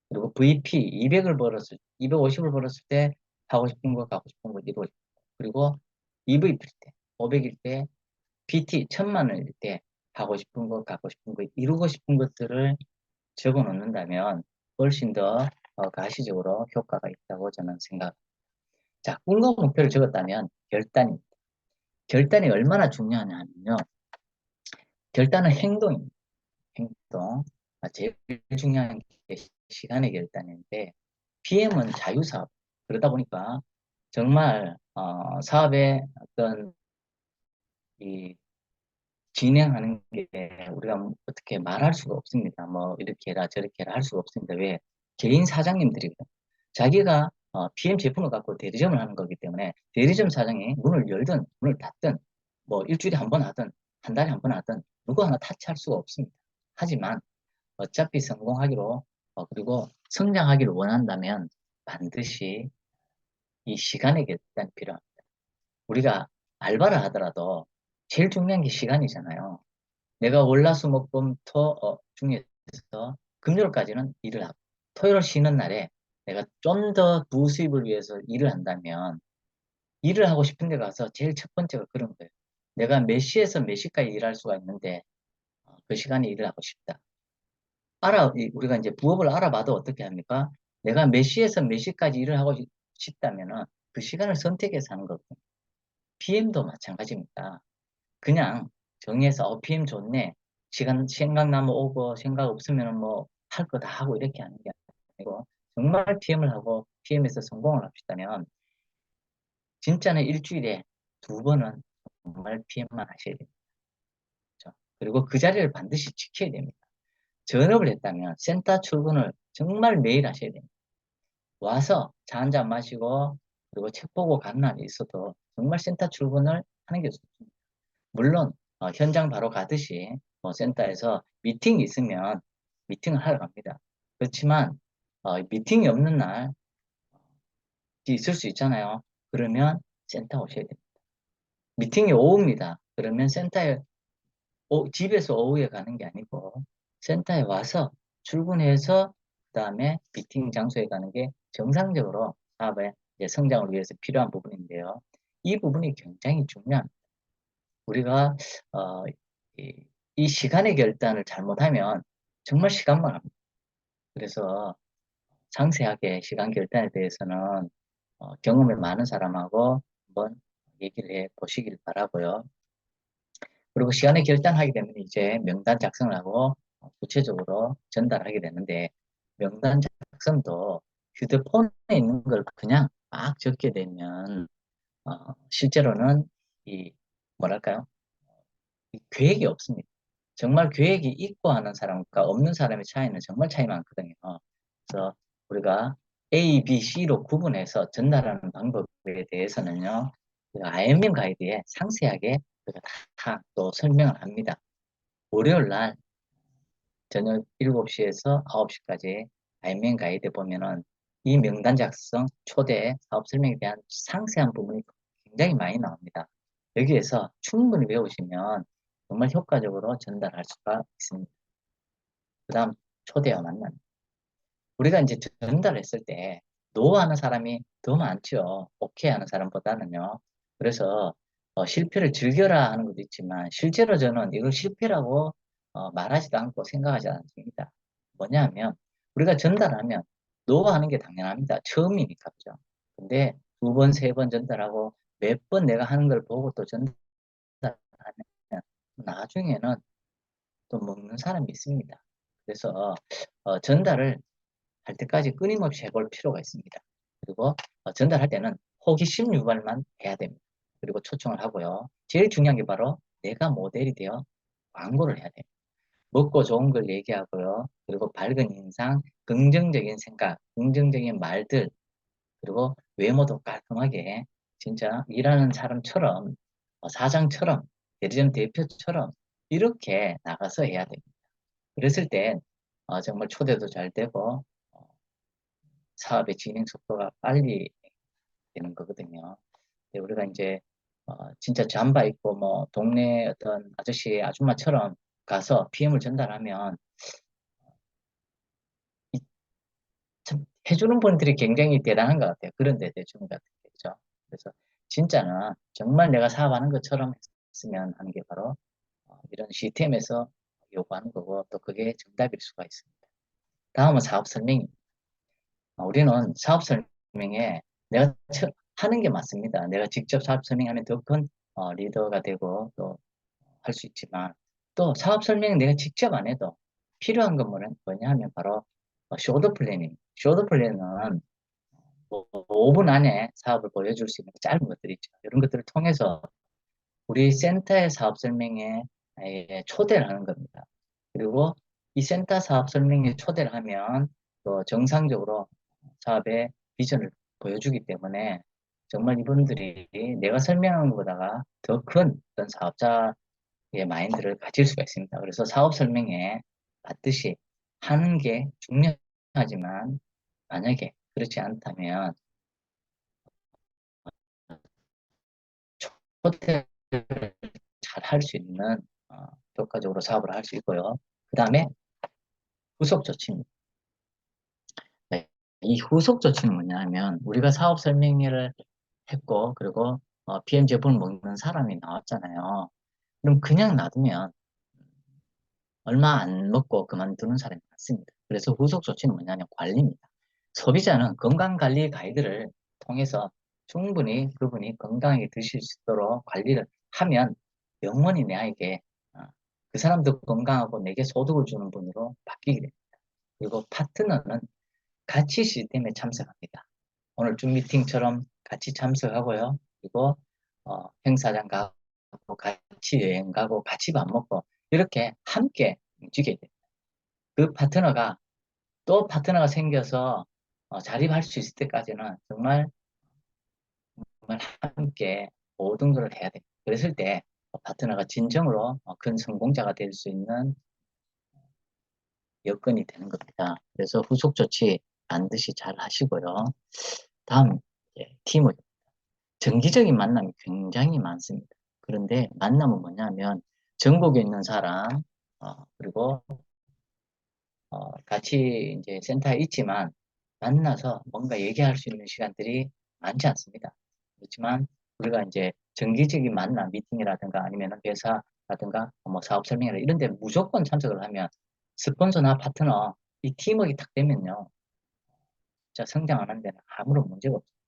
Speaker 2: 그리고 VP 200을 벌었을, 250을 벌었을 때 하고 싶은 것, 가고 싶은 것, 이루고 싶은 것. 그리고 EVP일 때, 500일 때, PT 1000만 원일 때 하고 싶은 것, 갖고 싶은 것, 이루고 싶은 것들을 적어 놓는다면 훨씬 더 가시적으로 효과가 있다고 저는 생각합니다. 자, 꿈과 목표를 적었다면 결단입니다. 결단이 얼마나 중요하냐면요. 결단은 행동입니다. 행동. 제일 중요한 게 시간의 결단인데 PM은 자유사업. 그러다 보니까 정말 사업의 어떤 이 진행하는 게 우리가 어떻게 말할 수가 없습니다. 뭐 이렇게 해라 저렇게 해라 할 수가 없습니다. 왜? 개인 사장님들이거든. 자기가 PM 제품을 갖고 대리점을 하는 거기 때문에 대리점 사장이 문을 열든 문을 닫든 뭐 일주일에 한 번 하든 한 달에 한 번 하든 누구 하나 타치할 수가 없습니다. 하지만 어차피 성공하기로 그리고 성장하기를 원한다면 반드시 이 시간의 결단이 필요합니다. 우리가 알바를 하더라도 제일 중요한 게 시간이잖아요. 내가 월화수목금토 중에서 금요일까지는 일을 하고 토요일 쉬는 날에 내가 좀 더 부수입을 위해서 일을 한다면 일을 하고 싶은 데 가서 제일 첫 번째가 그런 거예요. 내가 몇 시에서 몇 시까지 일할 수가 있는데 그 시간에 일을 하고 싶다. 우리가 이제 부업을 알아봐도 어떻게 합니까? 내가 몇 시에서 몇 시까지 일을 하고 싶다면은 그 시간을 선택해서 하는 거거든요. PM도 마찬가지입니다. 그냥 정해서 PM 좋네. 시간 생각나면 오고 생각 없으면 뭐 할 거 다 하고 이렇게 하는 게 아니고 정말 PM을 하고 PM에서 성공을 합시다면 진짜는 일주일에 2번은 정말 PM만 하셔야 됩니다. 그렇죠? 그리고 그 자리를 반드시 지켜야 됩니다. 전업을 했다면 센터 출근을 정말 매일 하셔야 됩니다. 와서 차 한 잔 마시고 그리고 책 보고 가는 날이 있어도 정말 센터 출근을 하는 게 좋습니다. 물론 현장 바로 가듯이 센터에서 미팅이 있으면 미팅을 하러 갑니다. 그렇지만 미팅이 없는 날 있을 수 있잖아요. 그러면 센터 오셔야 됩니다. 미팅이 오후입니다. 그러면 센터에 집에서 오후에 가는 게 아니고 센터에 와서 출근해서 그 다음에 미팅 장소에 가는 게 정상적으로 사업의 성장을 위해서 필요한 부분인데요. 이 부분이 굉장히 중요합니다. 우리가 어, 이 시간의 결단을 잘못하면 정말 시간만 합니다. 그래서 상세하게 시간 결단에 대해서는 경험이 많은 사람하고 한번 얘기를 해 보시길 바라고요. 그리고 시간에 결단하게 되면 이제 명단 작성을 하고 구체적으로 전달하게 되는데 명단 작성도 휴대폰에 있는 걸 그냥 막 적게 되면 실제로는 이 뭐랄까요? 이 계획이 없습니다. 정말 계획이 있고 하는 사람과 없는 사람의 차이는 정말 차이 많거든요. 그래서 우리가 A, B, C로 구분해서 전달하는 방법에 대해서는요, 그 IMM 가이드에 상세하게 다 또 설명을 합니다. 월요일 날 저녁 7시에서 9시까지 IMM 가이드 보면은 이 명단 작성, 초대, 사업 설명에 대한 상세한 부분이 굉장히 많이 나옵니다. 여기에서 충분히 배우시면 정말 효과적으로 전달할 수가 있습니다. 그 다음 초대와 만남. 우리가 이제 전달했을 때 노하는 사람이 더 많죠. 오케이 하는 사람보다는요. 그래서 실패를 즐겨라 하는 것도 있지만 실제로 저는 이걸 실패라고 말하지도 않고 생각하지 않습니다. 뭐냐면 우리가 전달하면 노하는 게 당연합니다. 처음이니까 그죠. 근데 2번, 3번 전달하고 몇 번 내가 하는 걸 보고 또 전달하면 나중에는 또 먹는 사람이 있습니다. 그래서 전달을 할 때까지 끊임없이 해볼 필요가 있습니다. 그리고 전달할 때는 호기심 유발만 해야 됩니다. 그리고 초청을 하고요. 제일 중요한 게 바로 내가 모델이 되어 광고를 해야 돼요. 먹고 좋은 걸 얘기하고요. 그리고 밝은 인상, 긍정적인 생각, 긍정적인 말들, 그리고 외모도 깔끔하게 진짜 일하는 사람처럼 사장처럼 대리점 대표처럼 이렇게 나가서 해야 됩니다. 그랬을 때 정말 초대도 잘 되고 사업의 진행 속도가 빨리 되는 거거든요. 근데 우리가 이제 진짜 잠바 입고 뭐 동네 어떤 아저씨 아줌마처럼 가서 PM을 전달하면 이- 참 해주는 분들이 굉장히 대단한 것 같아요. 그런데 대충 같은 거죠. 그래서 진짜는 정말 내가 사업하는 것처럼 했으면 하는 게 바로 이런 시스템에서 요구하는 거고 또 그게 정답일 수가 있습니다. 다음은 사업 설명입니다. 우리는 사업 설명에 내가 하는 게 맞습니다. 내가 직접 사업 설명하면 더 큰 리더가 되고 또 할 수 있지만 또 사업 설명은 내가 직접 안 해도 필요한 건 뭐냐 하면 바로 쇼드 플래닝. 쇼드 플랜은 뭐 5분 안에 사업을 보여줄 수 있는 짧은 것들이 있죠. 이런 것들을 통해서 우리 센터의 사업 설명에 초대를 하는 겁니다. 그리고 이 센터 사업 설명에 초대를 하면 또 정상적으로 사업의 비전을 보여주기 때문에 정말 이분들이 내가 설명한 것보다가 더 큰 어떤 사업자의 마인드를 가질 수가 있습니다. 그래서 사업 설명에 맞듯이 하는 게 중요하지만 만약에 그렇지 않다면 초대를 잘 할 수 있는 효과적으로 사업을 할 수 있고요. 그 다음에 후속 조치입니다. 네. 이 후속 조치는 뭐냐면 우리가 사업 설명회를 했고 그리고 PM 제품을 먹는 사람이 나왔잖아요. 그럼 그냥 놔두면 얼마 안 먹고 그만두는 사람이 많습니다. 그래서 후속 조치는 뭐냐면 관리입니다. 소비자는 건강관리 가이드를 통해서 충분히 그분이 건강하게 드실 수 있도록 관리를 하면 영원히 내에게 그 사람도 건강하고 내게 소득을 주는 분으로 바뀌게 됩니다. 그리고 파트너는 같이 시스템에 참석합니다. 오늘 줌 미팅처럼 같이 참석하고요. 그리고 행사장 가고 같이 여행 가고 같이 밥 먹고 이렇게 함께 움직여야 됩니다. 그 파트너가 또 파트너가 생겨서 자립할 수 있을 때까지는 정말 함께 모든 걸 해야 됩니다. 그랬을 때 파트너가 진정으로 큰 성공자가 될 수 있는 여건이 되는 겁니다. 그래서 후속 조치 반드시 잘 하시고요. 다음 팀워크. 정기적인 만남이 굉장히 많습니다. 그런데 만남은 뭐냐면 전국에 있는 사람 그리고 같이 이제 센터에 있지만 만나서 뭔가 얘기할 수 있는 시간들이 많지 않습니다. 그렇지만 우리가 이제 정기적인 만남, 미팅이라든가 아니면 회사라든가 뭐 사업 설명회나 이런 데 무조건 참석을 하면 스폰서나 파트너 이 팀워크가 탁 되면요. 진짜 성장하는 데는 아무런 문제가 없습니다.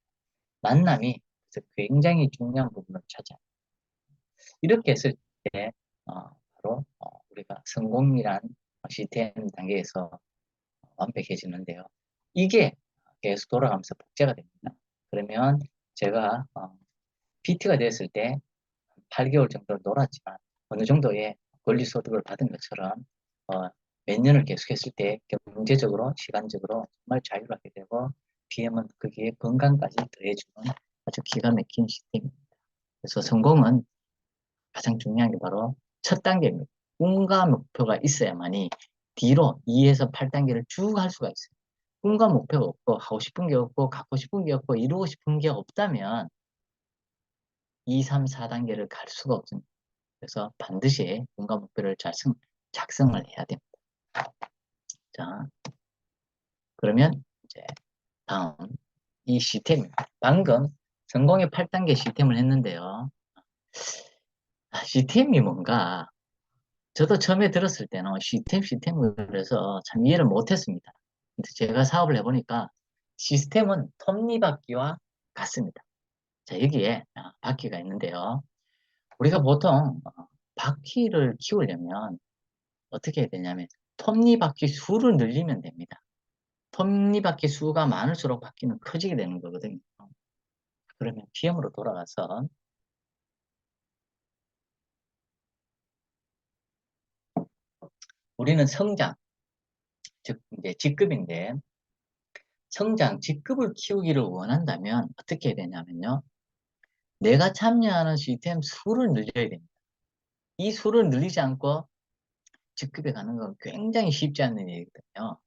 Speaker 2: 만남이 굉장히 중요한 부분을 차지합니다. 이렇게 했을 때 바로 우리가 성공이란 시스템 단계에서 완벽해지는데요. 이게 계속 돌아가면서 복제가 됩니다. 그러면 제가 PT가 됐을 때 8개월 정도 놀았지만 어느 정도의 권리소득을 받은 것처럼 몇 년을 계속했을 때 경제적으로 시간적으로 정말 자유롭게 되고 BM은 거기에 건강까지 더해주는 아주 기가 막힌 시스템입니다. 그래서 성공은 가장 중요한 게 바로 첫 단계입니다. 꿈과 목표가 있어야만이 뒤로 2에서 8단계를 쭉 할 수가 있어요. 꿈과 목표가 없고 하고 싶은 게 없고 갖고 싶은 게 없고 이루고 싶은 게 없다면 2, 3, 4단계를 갈 수가 없습니다. 그래서 반드시 꿈과 목표를 작성을 해야 됩니다. 자, 그러면 이제 다음 이 시스템입니다. 방금 성공의 8단계 시스템을 했는데요. 시스템이 뭔가 저도 처음에 들었을 때는 시스템을 그래서 참 이해를 못했습니다. 근데 제가 사업을 해보니까 시스템은 톱니바퀴와 같습니다. 자, 여기에 바퀴가 있는데요. 우리가 보통 바퀴를 키우려면 어떻게 해야 되냐면 톱니바퀴 수를 늘리면 됩니다. 톱니바퀴 수가 많을수록 바퀴는 커지게 되는 거거든요. 그러면 PM으로 돌아가서 우리는 성장, 즉 이제 직급인데 성장, 직급을 키우기를 원한다면 어떻게 해야 되냐면요. 내가 참여하는 시스템 수를 늘려야 됩니다. 이 수를 늘리지 않고 직급에 가는 건 굉장히 쉽지 않은 일이거든요.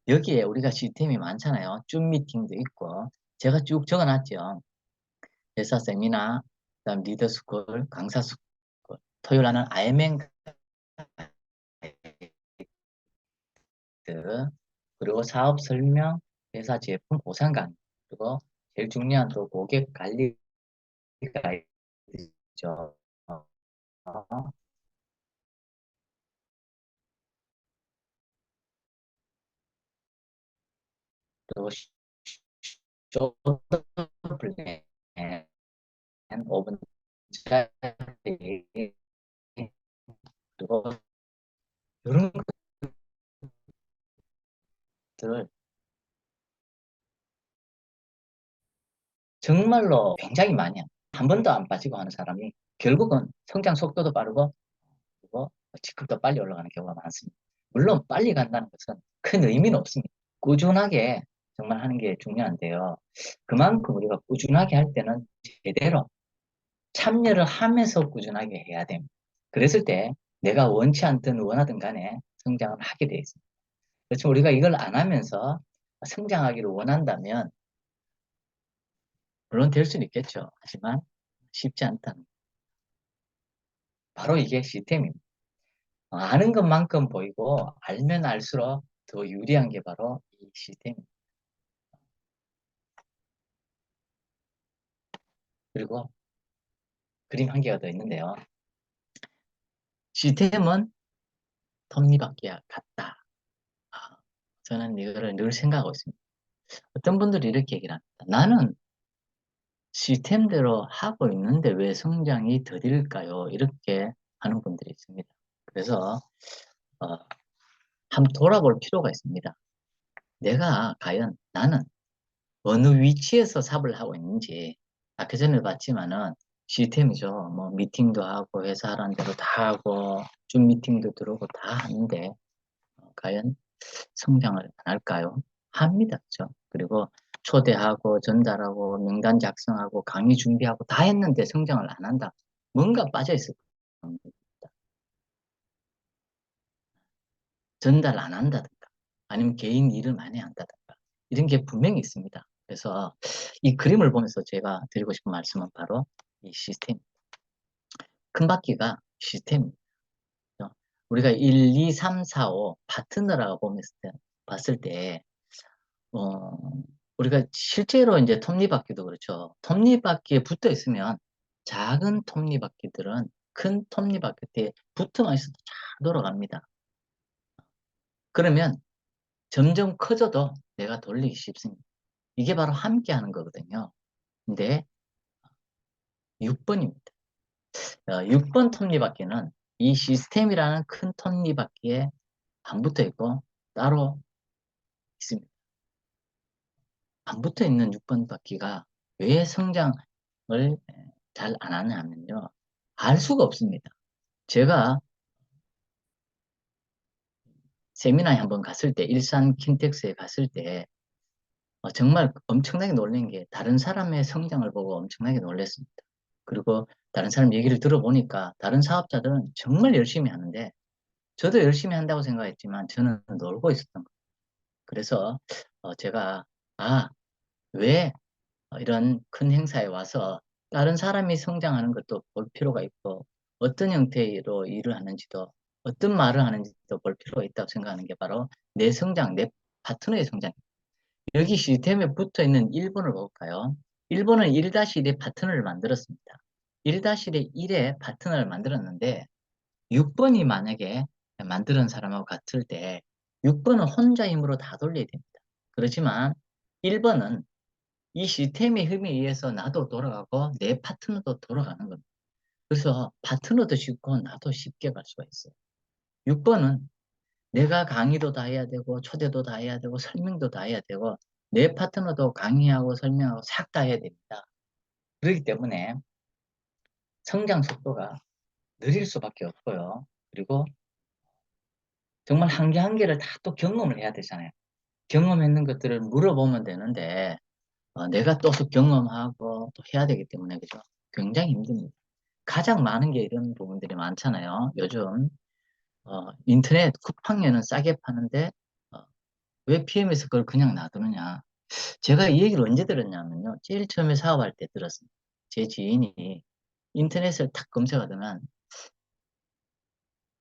Speaker 2: 여기에 우리가 시스템이 많잖아요. 줌 미팅도 있고 제가 쭉 적어놨죠. 회사 세미나, 그다음 리더 스쿨, 강사 스쿨, 토요일 하는 IMN 가이드, 그리고 사업 설명, 회사 제품 보상 강의, 그리고 제일 중요한 또 고객 관리 가이드죠. 또 쇼트 플랜, 5분짜리, 그리고 이런 것들을 정말로 굉장히 많이 합니다. 한 번도 안 빠지고 하는 사람이 결국은 성장 속도도 빠르고 그리고 직급도 빨리 올라가는 경우가 많습니다. 물론 빨리 간다는 것은 큰 의미는 없습니다. 꾸준하게 정말 하는 게 중요한데요. 그만큼 우리가 꾸준하게 할 때는 제대로 참여를 하면서 꾸준하게 해야 됩니다. 그랬을 때 내가 원치 않든 원하든 간에 성장을 하게 돼 있습니다. 그렇지만 우리가 이걸 안 하면서 성장하기를 원한다면 물론 될 수는 있겠죠. 하지만 쉽지 않다는 바로 이게 시스템입니다. 아는 것만큼 보이고 알면 알수록 더 유리한 게 바로 이 시스템입니다. 그리고 그림 한 개가 더 있는데요. 시스템은 톱니바퀴와 같다. 저는 이거를 늘 생각하고 있습니다. 어떤 분들이 이렇게 얘기를 합니다. 나는 시스템대로 하고 있는데 왜 성장이 더딜까요? 이렇게 하는 분들이 있습니다. 그래서 어, 한번 돌아볼 필요가 있습니다. 내가 과연 나는 어느 위치에서 삽을 하고 있는지 아까 전에 봤지만은 시스템이죠. 뭐 미팅도 하고 회사 하라는 대로 다 하고 줌 미팅도 들어오고 다 하는데 과연 성장을 안 할까요? 합니다. 그죠? 그리고 초대하고 전달하고 명단 작성하고 강의 준비하고 다 했는데 성장을 안 한다. 뭔가 빠져 있을 겁니다. 전달 안 한다든가 아니면 개인 일을 많이 한다든가 이런 게 분명히 있습니다. 그래서 이 그림을 보면서 제가 드리고 싶은 말씀은 바로 이 시스템. 큰 바퀴가 시스템입니다. 우리가 1, 2, 3, 4, 5 파트너라고 봤을 때 어, 우리가 실제로 이제 톱니바퀴도 그렇죠. 톱니바퀴에 붙어 있으면 작은 톱니바퀴들은 큰 톱니바퀴에 붙어만 있어도 잘 돌아갑니다. 그러면 점점 커져도 내가 돌리기 쉽습니다. 이게 바로 함께 하는 거거든요. 근데 6번입니다. 6번 톱니바퀴는 이 시스템이라는 큰 톱니바퀴에 안 붙어 있고 따로 있습니다. 안 붙어 있는 6번 바퀴가 왜 성장을 잘 안 하냐면요. 알 수가 없습니다. 제가 세미나에 한번 갔을 때, 일산 킨텍스에 갔을 때, 정말 엄청나게 놀란 게 다른 사람의 성장을 보고 엄청나게 놀랐습니다. 그리고 다른 사람 얘기를 들어보니까 다른 사업자들은 정말 열심히 하는데 저도 열심히 한다고 생각했지만 저는 놀고 있었던 거예요. 그래서 제가 왜 이런 큰 행사에 와서 다른 사람이 성장하는 것도 볼 필요가 있고 어떤 형태로 일을 하는지도 어떤 말을 하는지도 볼 필요가 있다고 생각하는 게 바로 내 성장, 내 파트너의 성장. 여기 시스템에 붙어 있는 1번을 볼까요? 1번은 1-1의 파트너를 만들었습니다. 1-1의 파트너를 만들었는데 6번이 만약에 만드는 사람하고 같을 때 6번은 혼자 힘으로 다 돌려야 됩니다. 그렇지만 1번은 이 시스템의 힘에 의해서 나도 돌아가고 내 파트너도 돌아가는 겁니다. 그래서 파트너도 쉽고 나도 쉽게 갈 수가 있어요. 6번은 내가 강의도 다 해야 되고 초대도 다 해야 되고 설명도 다 해야 되고 내 파트너도 강의하고 설명하고 싹 다 해야 됩니다. 그렇기 때문에 성장 속도가 느릴 수밖에 없고요. 그리고 정말 한 개 한 개를 다 또 경험을 해야 되잖아요. 경험했는 것들을 물어보면 되는데 내가 또 경험하고 또 해야 되기 때문에 그죠? 굉장히 힘듭니다. 가장 많은 게 이런 부분들이 많잖아요. 요즘 인터넷 쿠팡에는 싸게 파는데 어, 왜 PM에서 그걸 그냥 놔두느냐? 제가 이 얘기를 언제 들었냐면요. 제일 처음에 사업할 때 들었습니다. 제 지인이 인터넷을 탁 검색하더만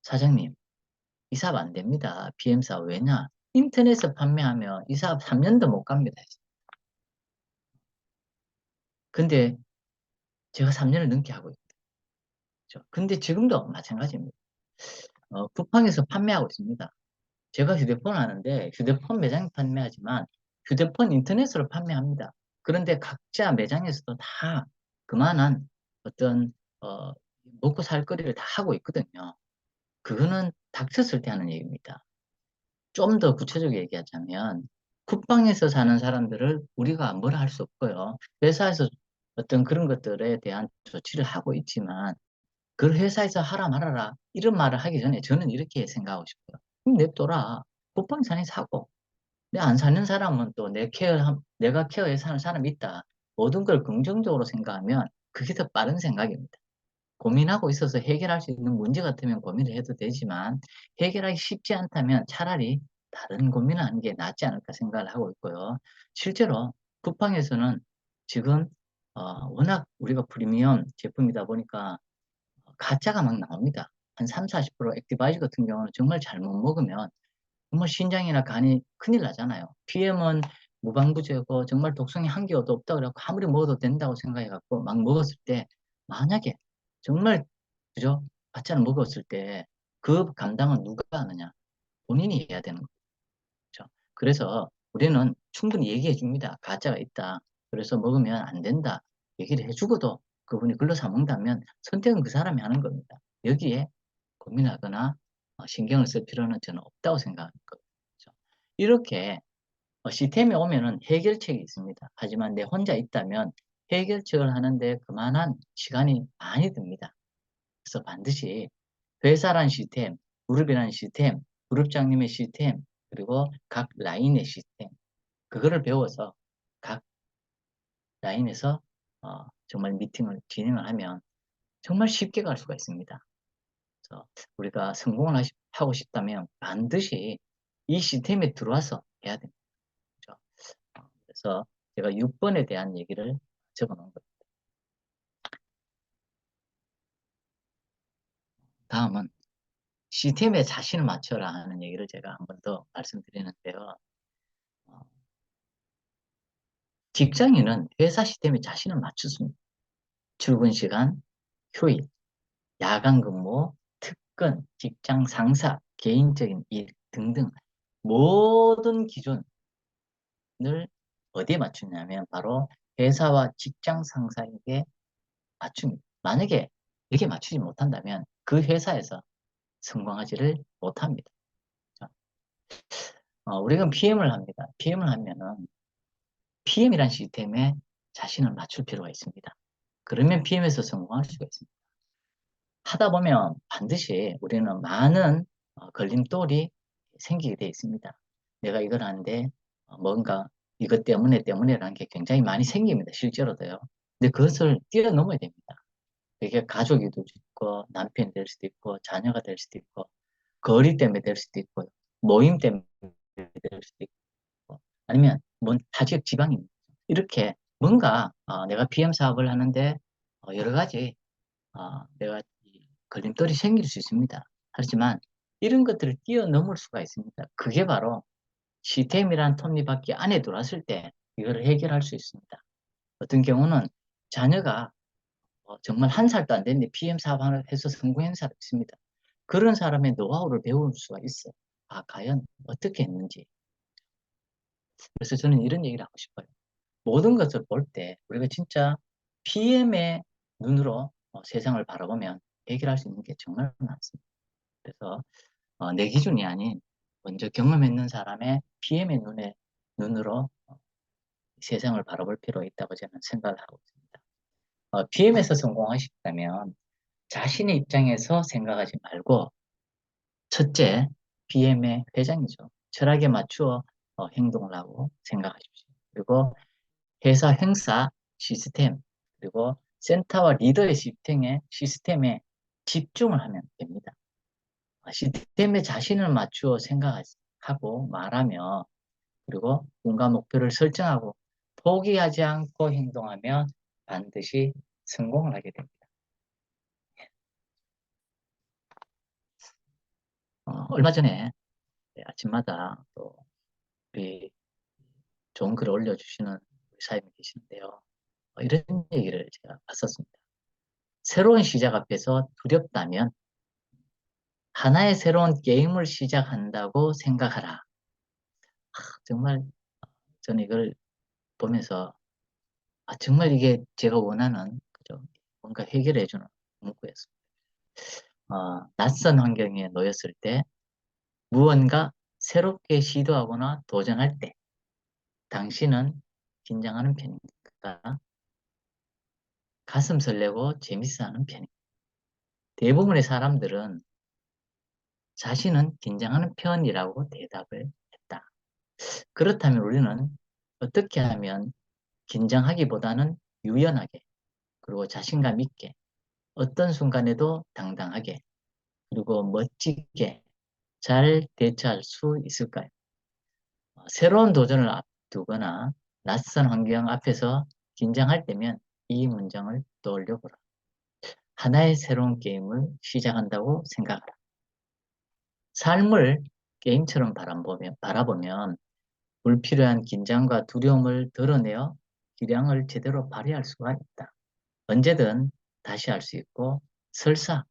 Speaker 2: 사장님 이 사업 안 됩니다. PM 사업 왜냐? 인터넷에서 판매하면 이 사업 3년도 못 갑니다. 근데 제가 3년을 넘게 하고 있죠. 근데 지금도 마찬가지입니다. 쿠팡에서 판매하고 있습니다. 제가 휴대폰 하는데 휴대폰 매장 판매하지만 휴대폰 인터넷으로 판매합니다. 그런데 각자 매장에서도 다 그만한 어떤 어, 먹고 살 거리를 다 하고 있거든요. 그거는 닥쳤을 때 하는 얘기입니다. 좀 더 구체적으로 얘기하자면 쿠팡에서 사는 사람들을 우리가 뭐라 할 수 없고요. 회사에서 어떤 그런 것들에 대한 조치를 하고 있지만 그 회사에서 하라 말아라 이런 말을 하기 전에 저는 이렇게 생각하고 싶어요. 그럼 냅둬라. 쿠팡 사는 사고. 근데 안 사는 사람은 또 내가 케어해서 사는 사람이 있다. 모든 걸 긍정적으로 생각하면 그게 더 빠른 생각입니다. 고민하고 있어서 해결할 수 있는 문제 같으면 고민을 해도 되지만 해결하기 쉽지 않다면 차라리 다른 고민을 하는 게 낫지 않을까 생각을 하고 있고요. 실제로 쿠팡에서는 지금 워낙 우리가 프리미엄 제품이다 보니까 가짜가 막 나옵니다. 한 3, 40% 액티바이저 같은 경우는 정말 잘못 먹으면 정말 신장이나 간이 큰일 나잖아요. PM은 무방부제고 정말 독성이 한 개도 없다 그래갖고 아무리 먹어도 된다고 생각해갖고 막 먹었을 때 만약에 정말 그죠? 가짜를 먹었을 때 그 감당은 누가 하느냐? 본인이 해야 되는 거죠. 그래서 우리는 충분히 얘기해 줍니다. 가짜가 있다. 그래서 먹으면 안 된다. 얘기를 해주고도 그분이 글로 사 먹는다면 선택은 그 사람이 하는 겁니다. 여기에 고민하거나 신경을 쓸 필요는 저는 없다고 생각합니다. 이렇게 시스템에 오면은 해결책이 있습니다. 하지만 내 혼자 있다면 해결책을 하는데 그만한 시간이 많이 듭니다. 그래서 반드시 회사란 시스템, 그룹이라는 시스템, 그룹장님의 시스템, 그리고 각 라인의 시스템, 그거를 배워서 각 라인에서 정말 미팅을 진행을 하면 정말 쉽게 갈 수가 있습니다. 그래서 우리가 성공을 하고 싶다면 반드시 이 시스템에 들어와서 해야 됩니다. 그렇죠? 그래서 제가 6번에 대한 얘기를 적어 놓은 거예요. 다음은 시스템에 자신을 맞춰라 하는 얘기를 제가 한 번 더 말씀드리는데요. 어, 직장인은 회사 시스템에 자신을 맞추습니다. 출근 시간, 휴일, 야간 근무, 특근, 직장 상사, 개인적인 일 등등 모든 기준을 어디에 맞추냐면 바로 회사와 직장 상사에게 맞춥니다. 만약에 이렇게 맞추지 못한다면 그 회사에서 성공하지를 못합니다. 우리가 PM을 합니다. PM을 하면은 PM이란 시스템에 자신을 맞출 필요가 있습니다. 그러면 PM에서 성공할 수가 있습니다. 하다 보면 반드시 우리는 많은 걸림돌이 생기게 되어 있습니다. 내가 이걸 하는데 뭔가 이것 때문에라는 게 굉장히 많이 생깁니다. 실제로도요. 근데 그것을 뛰어넘어야 됩니다. 이게 가족이 될 수도 있고 남편이 될 수도 있고 자녀가 될 수도 있고 거리 때문에 될 수도 있고 모임 때문에 될 수도 있고 아니면 뭔 타 지역 지방입니다. 이렇게 뭔가 내가 PM 사업을 하는데 여러 가지 내가 걸림돌이 생길 수 있습니다. 하지만 이런 것들을 뛰어넘을 수가 있습니다. 그게 바로 시스템이란 톱니바퀴 안에 들어왔을 때 이거를 해결할 수 있습니다. 어떤 경우는 자녀가 정말 한 살도 안 됐는데 PM 사업을 해서 성공한 사람이 있습니다. 그런 사람의 노하우를 배울 수가 있어요. 과연 어떻게 했는지. 그래서 저는 이런 얘기를 하고 싶어요. 모든 것을 볼 때 우리가 진짜 PM의 눈으로 세상을 바라보면 해결할 수 있는 게 정말 많습니다. 그래서 내 기준이 아닌 먼저 경험했는 사람의 PM의 눈으로 세상을 바라볼 필요가 있다고 저는 생각을 하고 있습니다. PM에서 성공하셨다면 자신의 입장에서 생각하지 말고 첫째, BM의 회장이죠. 철학에 맞추어 행동을 하고 생각하십시오. 그리고 회사 행사 시스템, 그리고 센터와 리더의 시스템에 집중을 하면 됩니다. 시스템에 자신을 맞추어 생각하고 말하며, 그리고 꿈과 목표를 설정하고 포기하지 않고 행동하면 반드시 성공을 하게 됩니다. 얼마 전에 아침마다 또 우리 좋은 글을 올려주시는 우리 사장님이 계시는데요. 이런 얘기를 제가 봤었습니다. 새로운 시작 앞에서 두렵다면 하나의 새로운 게임을 시작한다고 생각하라. 정말 저는 이걸 보면서 정말 이게 제가 원하는 그죠? 뭔가 해결해주는 문구였습니다. 낯선 환경에 놓였을 때 무언가 새롭게 시도하거나 도전할 때 당신은 긴장하는 편입니까? 가슴 설레고 재밌어하는 편입니다. 대부분의 사람들은 자신은 긴장하는 편이라고 대답을 했다. 그렇다면 우리는 어떻게 하면 긴장하기보다는 유연하게, 그리고 자신감 있게, 어떤 순간에도 당당하게, 그리고 멋지게 잘 대처할 수 있을까요? 새로운 도전을 앞두거나 낯선 환경 앞에서 긴장할 때면 이 문장을 떠올려 보라. 하나의 새로운 게임을 시작한다고 생각하라. 삶을 게임처럼 바라보면 불필요한 긴장과 두려움을 드러내어 기량을 제대로 발휘할 수가 있다. 언제든 다시 할 수 있고, 설사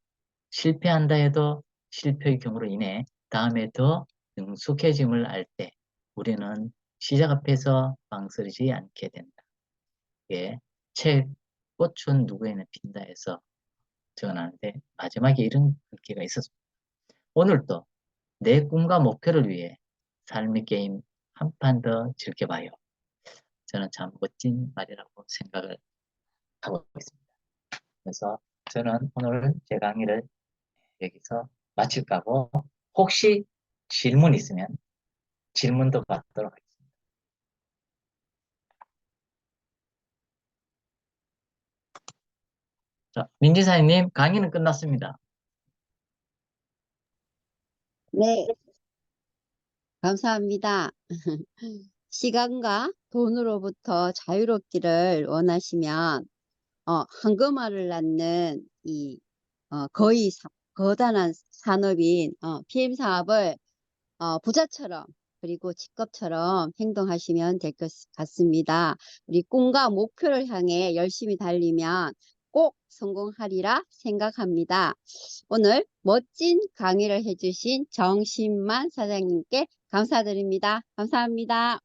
Speaker 2: 실패한다 해도 실패의 경우로 인해 다음에 더 능숙해짐을 알 때 우리는 시작 앞에서 망설이지 않게 된다. 이게 책 꽃은 누구에는 핀다에서 적어놨는데 마지막에 이런 글귀가 있었습니다. 오늘도 내 꿈과 목표를 위해 삶의 게임 한 판 더 즐겨봐요. 저는 참 멋진 말이라고 생각을 하고 있습니다. 그래서 저는 오늘 제 강의를 여기서 마칠까 하고, 혹시 질문 있으면 질문도 받도록 하겠습니다. 자, 민지사님 강의는 끝났습니다.
Speaker 1: 네, 감사합니다. 시간과 돈으로부터 자유롭기를 원하시면 한금알을 낳는 이 거단한 산업인 PM 사업을 부자처럼 그리고 직업처럼 행동하시면 될 것 같습니다. 우리 꿈과 목표를 향해 열심히 달리면 꼭 성공하리라 생각합니다. 오늘 멋진 강의를 해주신 정신만 사장님께 감사드립니다. 감사합니다.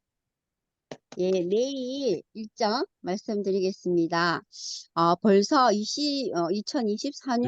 Speaker 1: 예, 내일 일정 말씀드리겠습니다. 벌써 2024년